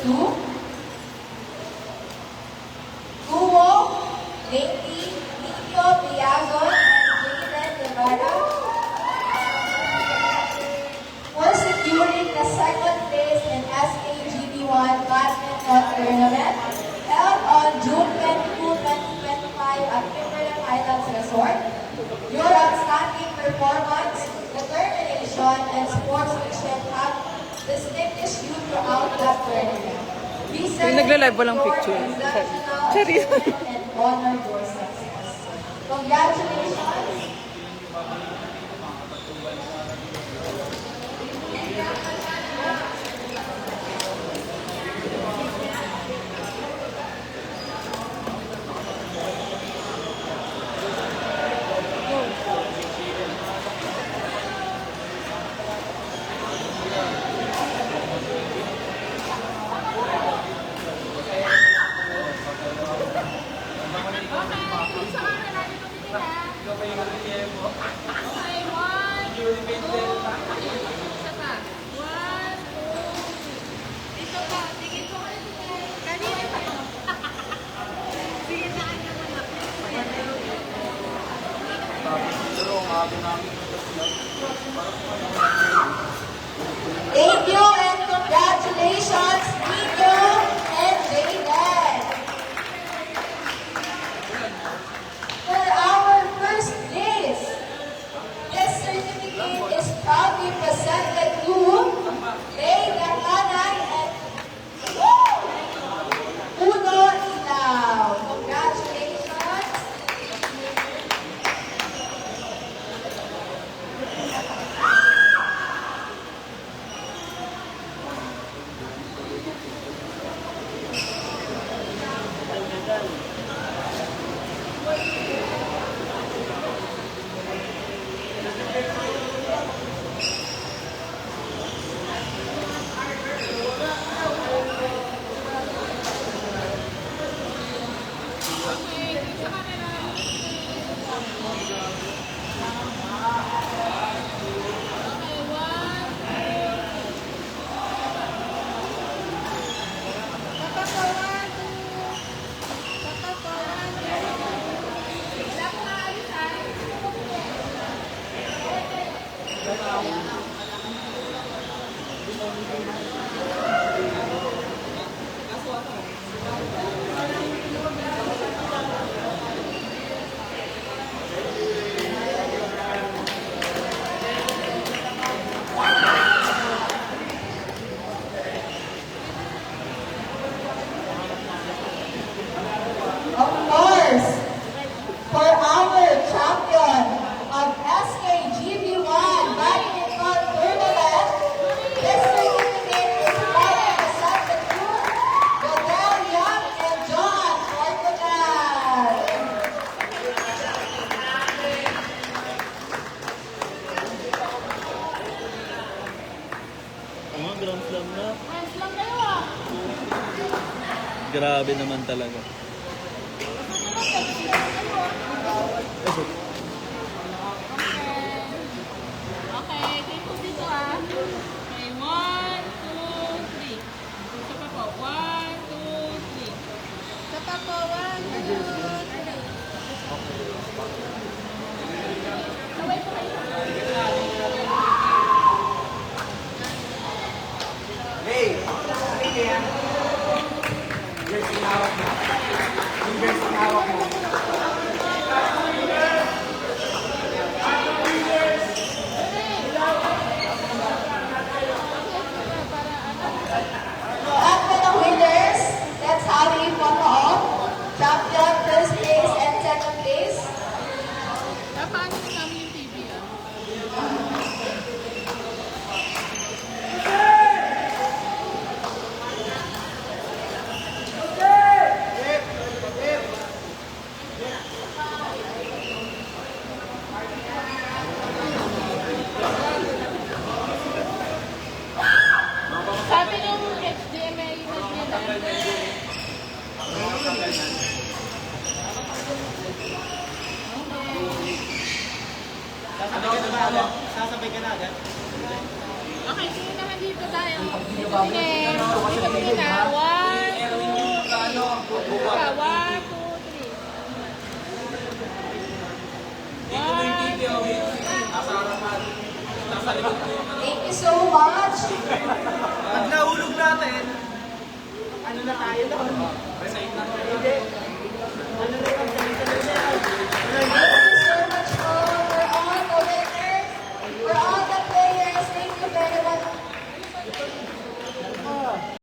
to Kuwo, Lady, Nico Biazon, and Jaden Guevara for securing the second place in SKGB1 Badminton Tournament held on June 22, 2025 at Kimberley Highlands Resort. Your outstanding performance, determination, and sportsmanship have distinguished you throughout the tournament. We nagla-live walang your picture. exceptional Charis. achievement and honor your success. Congratulations! Thank you and congratulations, Nico and Jaden. For our first place, this certificate is proudly presented to Ray Lacanay and Uno Ilaw. Congratulations. Of course, for our champion of SKGB1 Badminton Tournament, this certificate is proudly presented to Godel Young and John Portugal. Grand Slam na. Grabe naman talaga. Okay, take po dito ah. Okay, 1, 2, 3. Isa pa po. 1, 2, 3. Isa pa po. 1, 2, 3. Kaway po kayo. Hey! Here's yung hawak mo. Here's yung hawak mo. And for the winners, let's have a photo of champion, first place, and second place. Paano na namin yung TV ah? Sabi nung HDMI Sasabay ka na agad? Okay, tingin naman dito tayo. Dito tingin. Dito tingin na. 1, 2, 3. Ka, 1, 2, 3. Thank you so much. Pag nahulog natin, ano na tayo doon? Resign na. Hindi.